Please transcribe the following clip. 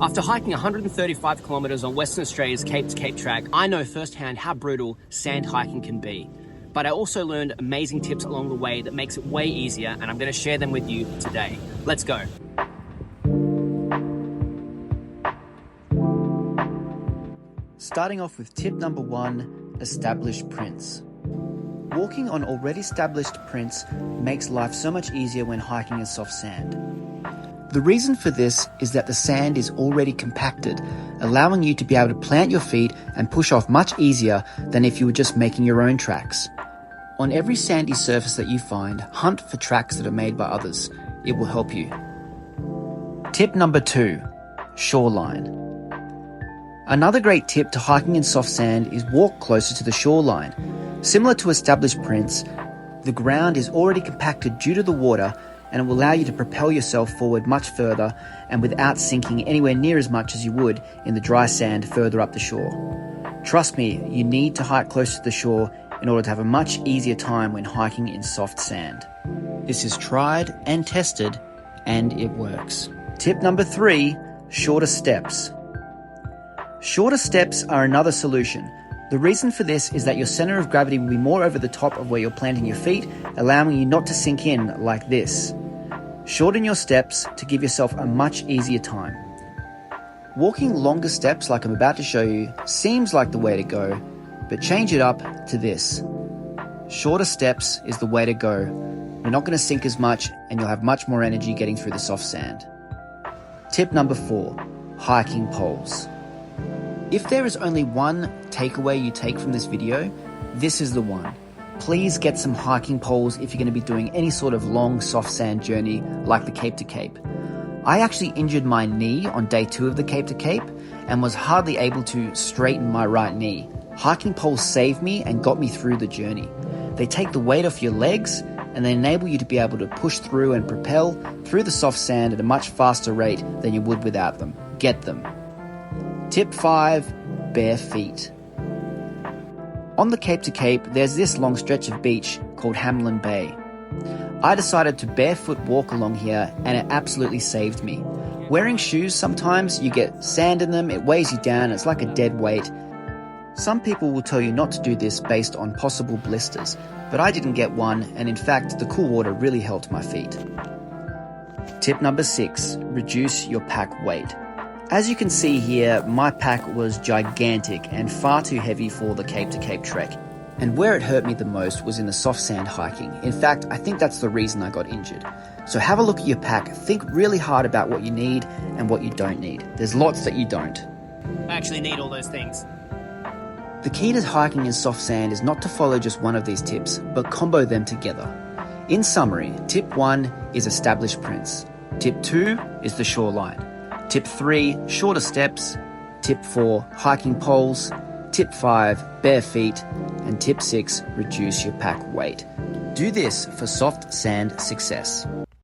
After hiking 135 kilometers on Western Australia's Cape to Cape track, I know firsthand how brutal sand hiking can be. But I also learned amazing tips along the way that makes it way easier, and I'm going to share them with you today. Let's go. Starting off with tip number 1, establish prints. Walking on already established prints makes life so much easier when hiking in soft sand. The reason for this is that the sand is already compacted, allowing you to be able to plant your feet and push off much easier than if you were just making your own tracks. On every sandy surface that you find, hunt for tracks that are made by others. It will help you. Tip number 2, shoreline. Another great tip to hiking in soft sand is walk closer to the shoreline. Similar to established prints, the ground is already compacted due to the water, and it will allow you to propel yourself forward much further and without sinking anywhere near as much as you would in the dry sand further up the shore. Trust me, you need to hike close to the shore in order to have a much easier time when hiking in soft sand. This is tried and tested, and it works. Tip number 3, shorter steps. Shorter steps are another solution. The reason for this is that your center of gravity will be more over the top of where you're planting your feet, allowing you not to sink in like this. Shorten your steps to give yourself a much easier time. Walking longer steps like I'm about to show you seems like the way to go, but change it up to this. Shorter steps is the way to go. You're not going to sink as much and you'll have much more energy getting through the soft sand. Tip number 4, hiking poles. If there is only one takeaway you take from this video, this is the one. Please get some hiking poles if you're going to be doing any sort of long soft sand journey like the Cape to Cape. I actually injured my knee on day 2 of the Cape to Cape and was hardly able to straighten my right knee. Hiking poles saved me and got me through the journey. They take the weight off your legs and they enable you to be able to push through and propel through the soft sand at a much faster rate than you would without them. Get them. Tip 5, bare feet. On the Cape to Cape, there's this long stretch of beach called Hamlin Bay. I decided to barefoot walk along here and it absolutely saved me. Wearing shoes, sometimes you get sand in them, it weighs you down, it's like a dead weight. Some people will tell you not to do this based on possible blisters, but I didn't get one, and in fact, the cool water really helped my feet. Tip number 6, reduce your pack weight. As you can see here, my pack was gigantic and far too heavy for the Cape to Cape trek. And where it hurt me the most was in the soft sand hiking. In fact, I think that's the reason I got injured. So have a look at your pack, think really hard about what you need and what you don't need. There's lots that you don't. I actually need all those things. The key to hiking in soft sand is not to follow just one of these tips, but combo them together. In summary, tip 1 is establish prints. Tip 2 is the shoreline. Tip 3, shorter steps. Tip 4, hiking poles. Tip 5, bare feet. And tip 6, reduce your pack weight. Do this for soft sand success.